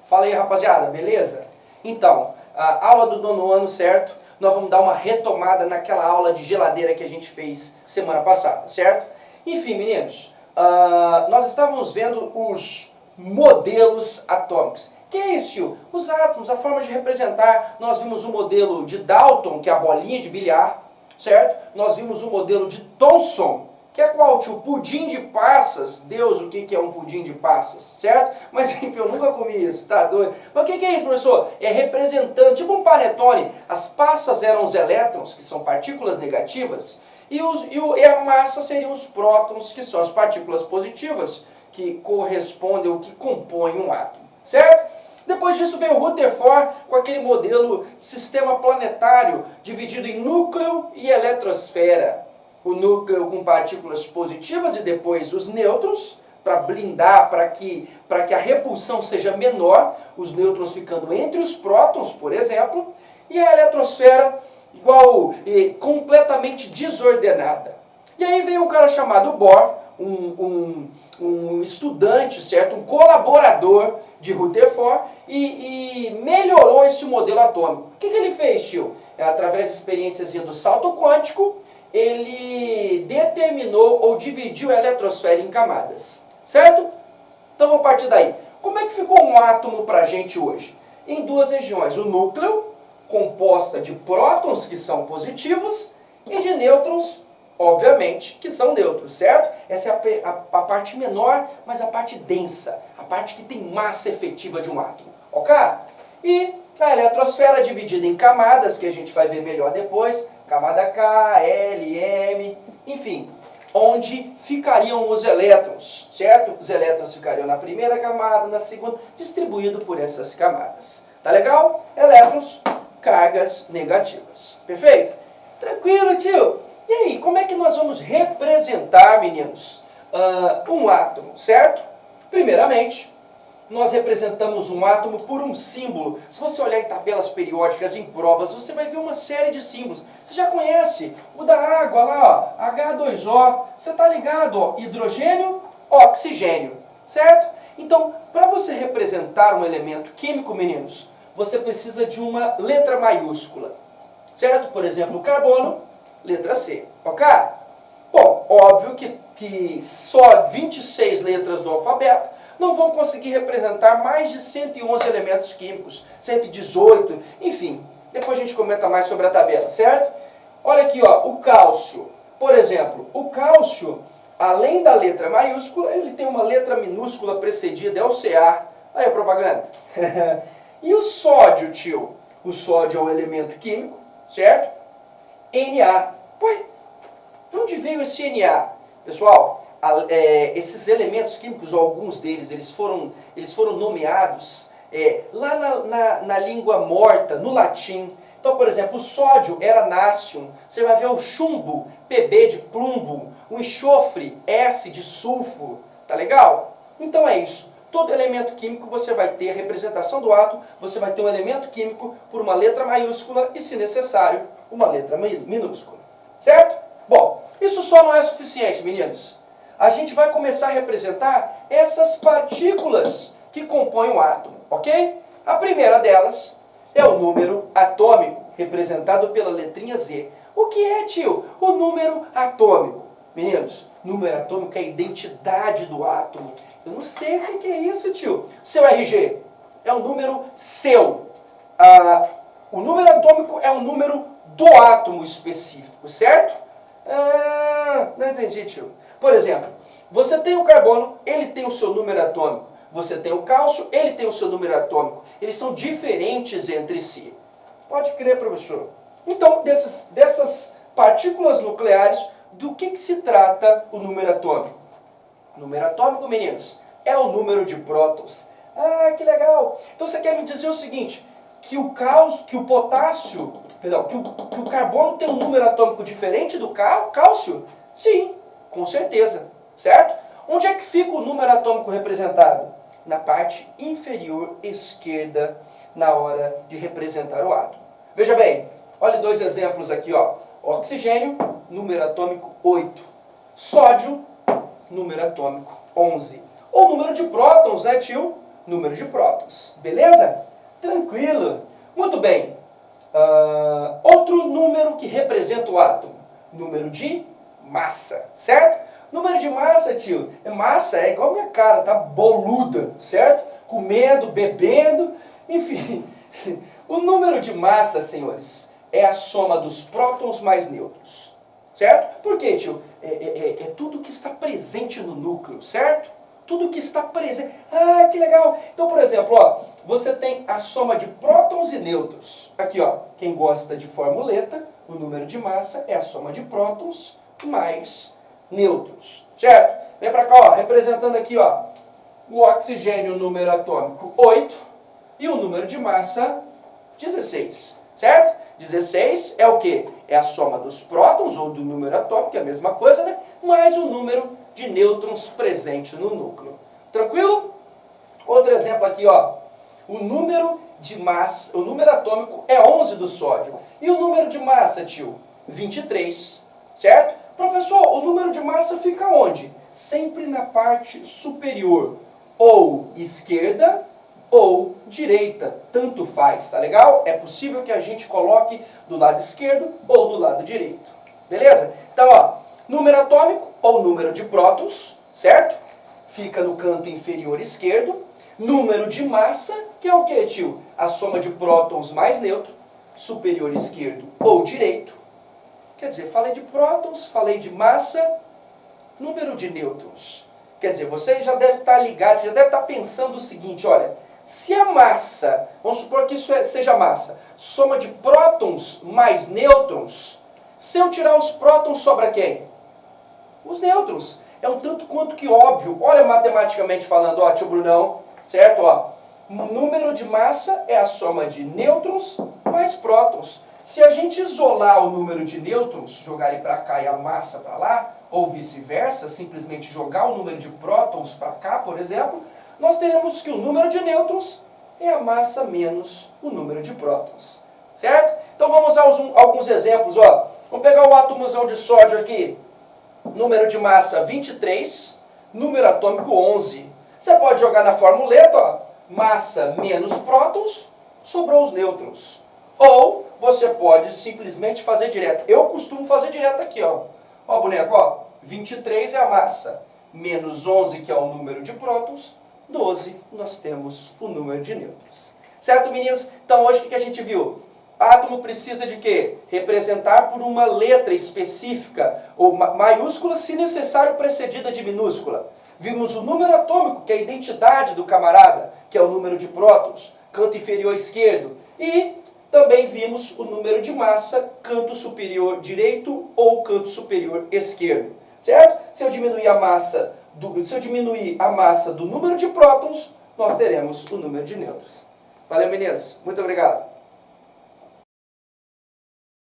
Fala aí, rapaziada, beleza? Então, a aula do nono ano, certo? Nós vamos dar uma retomada naquela aula de geladeira que a gente fez semana passada, certo? Enfim, meninos, nós estávamos vendo os modelos atômicos. Que é isso, tio? Os átomos, a forma de representar. Nós vimos o modelo de Dalton, que é a bolinha de bilhar, certo? Nós vimos o modelo de Thomson, que é qual, tio? Pudim de passas. Deus, o que é um pudim de passas, certo? Mas enfim, eu nunca comi isso, tá doido? Mas o que é isso, professor? É representante, tipo um panetone. As passas eram os elétrons, que são partículas negativas, e a massa seriam os prótons, que são as partículas positivas, que correspondem ou que compõem um átomo, certo? Depois disso veio o Rutherford com aquele modelo sistema planetário, dividido em núcleo e eletrosfera. O núcleo com partículas positivas e depois os nêutrons, para blindar, para que a repulsão seja menor, os nêutrons ficando entre os prótons, por exemplo, e a eletrosfera igual completamente desordenada. E aí veio um cara chamado Bohr, um estudante, certo? Um colaborador de Rutherford e melhorou esse modelo atômico. O que ele fez, tio? Através da experiência do salto quântico, ele determinou ou dividiu a eletrosfera em camadas, certo? Então vamos partir daí. Como é que ficou um átomo para a gente hoje? Em duas regiões, o núcleo, composta de prótons, que são positivos, e de nêutrons, obviamente, que são neutros, certo? Essa é a parte menor, mas a parte densa, a parte que tem massa efetiva de um átomo, ok? E a eletrosfera dividida em camadas, que a gente vai ver melhor depois, camada K, L, M, enfim, onde ficariam os elétrons, certo? Os elétrons ficariam na primeira camada, na segunda, distribuído por essas camadas. Tá legal? Elétrons, cargas negativas. Perfeito? Tranquilo, tio? E aí, como é que nós vamos representar, meninos, um átomo, certo? Primeiramente, nós representamos um átomo por um símbolo. Se você olhar em tabelas periódicas, em provas, você vai ver uma série de símbolos. Você já conhece o da água lá, ó, H2O. Você tá ligado, ó, hidrogênio, oxigênio, certo? Então, para você representar um elemento químico, meninos, você precisa de uma letra maiúscula, certo? Por exemplo, o carbono, letra C, ok? Bom, óbvio que só 26 letras do alfabeto não vão conseguir representar mais de 111 elementos químicos, 118, enfim. Depois a gente comenta mais sobre a tabela, certo? Olha aqui, ó, o cálcio. Por exemplo, o cálcio, além da letra maiúscula, ele tem uma letra minúscula precedida, é o Ca. Aí a propaganda. E o sódio, tio? O sódio é um elemento químico, certo? Na. Ué, de onde veio esse Na? Pessoal, esses elementos químicos, ou alguns deles, eles foram nomeados lá na língua morta, no latim. Então, por exemplo, o sódio era nácium, você vai ver o chumbo, Pb de plumbo, o enxofre, S de sulfuro, tá legal? Então é isso. Todo elemento químico você vai ter a representação do átomo, você vai ter um elemento químico por uma letra maiúscula e, se necessário, uma letra minúscula. Certo? Bom, isso só não é suficiente, meninos. A gente vai começar a representar essas partículas que compõem o átomo, ok? A primeira delas é o número atômico, representado pela letrinha Z. O que é, tio? O número atômico. Meninos, número atômico é a identidade do átomo. Eu não sei o que é isso, tio. Seu RG é um número seu. O número atômico é um número do átomo específico, certo? Não entendi, tio. Por exemplo, você tem o carbono, ele tem o seu número atômico. Você tem o cálcio, ele tem o seu número atômico. Eles são diferentes entre si. Pode crer, professor. Então, dessas partículas nucleares, do que se trata o número atômico? O número atômico, meninos, é o número de prótons. Ah, que legal! Então você quer me dizer o seguinte, que o carbono tem um número atômico diferente do cálcio? Sim, com certeza, certo? Onde é que fica o número atômico representado? Na parte inferior esquerda, na hora de representar o átomo. Veja bem, olha dois exemplos aqui, ó. Oxigênio, número atômico 8. Sódio, número atômico 11. O número de prótons, né, tio? número de prótons. Beleza? Tranquilo. Muito bem. Outro número que representa o átomo. Número de massa, certo? Número de massa, tio. Massa é igual a minha cara, tá boluda, certo? Comendo, bebendo, enfim. O número de massa, senhores, é a soma dos prótons mais nêutrons. Certo? Por quê, tio? É tudo que está presente no núcleo, certo? Tudo que está presente. Ah, que legal! Então, por exemplo, ó, você tem a soma de prótons e nêutrons. Aqui, ó, quem gosta de formuleta, o número de massa é a soma de prótons mais nêutrons, certo? Vem pra cá, ó, representando aqui, ó, o oxigênio, o número atômico 8 e o número de massa 16, certo? 16 é o quê? É a soma dos prótons, ou do número atômico, que é a mesma coisa, né? Mais o número de nêutrons presente no núcleo. Tranquilo? Outro exemplo aqui, ó. O número de massa, o número atômico é 11 do sódio. E o número de massa, tio? 23, certo? Professor, o número de massa fica onde? Sempre na parte superior, ou esquerda, ou direita, tanto faz, tá legal? É possível que a gente coloque do lado esquerdo ou do lado direito, beleza? Então, ó, número atômico ou número de prótons, certo? Fica no canto inferior esquerdo. Número de massa, que é o que, tio? A soma de prótons mais neutro, superior esquerdo ou direito. Quer dizer, falei de prótons, falei de massa, número de nêutrons. Quer dizer, você já deve estar ligado, você já deve estar pensando o seguinte, olha, se a massa, vamos supor que isso seja massa, soma de prótons mais nêutrons, se eu tirar os prótons, sobra quem? Os nêutrons. É um tanto quanto que óbvio. Olha matematicamente falando, ó, tio Brunão, certo? Ó, o número de massa é a soma de nêutrons mais prótons. Se a gente isolar o número de nêutrons, jogar ele para cá e a massa para lá, ou vice-versa, simplesmente jogar o número de prótons para cá, por exemplo, nós teremos que o número de nêutrons é a massa menos o número de prótons, certo? Então vamos usar alguns exemplos, ó. Vamos pegar o átomozão de sódio aqui, número de massa 23, número atômico 11. Você pode jogar na formuleta, ó, massa menos prótons, sobrou os nêutrons. Ou você pode simplesmente fazer direto. Eu costumo fazer direto aqui, ó. Ó, boneco, ó, 23 é a massa, menos 11, que é o número de prótons, 12, nós temos o número de nêutrons. Certo, meninos? Então, hoje o que a gente viu? Átomo precisa de quê? Representar por uma letra específica, ou maiúscula, se necessário, precedida de minúscula. Vimos o número atômico, que é a identidade do camarada, que é o número de prótons, canto inferior esquerdo. E também vimos o número de massa, canto superior direito ou canto superior esquerdo. Certo? Se eu diminuir a massa do número de prótons, nós teremos o número de nêutrons. Valeu, meninos. Muito obrigado.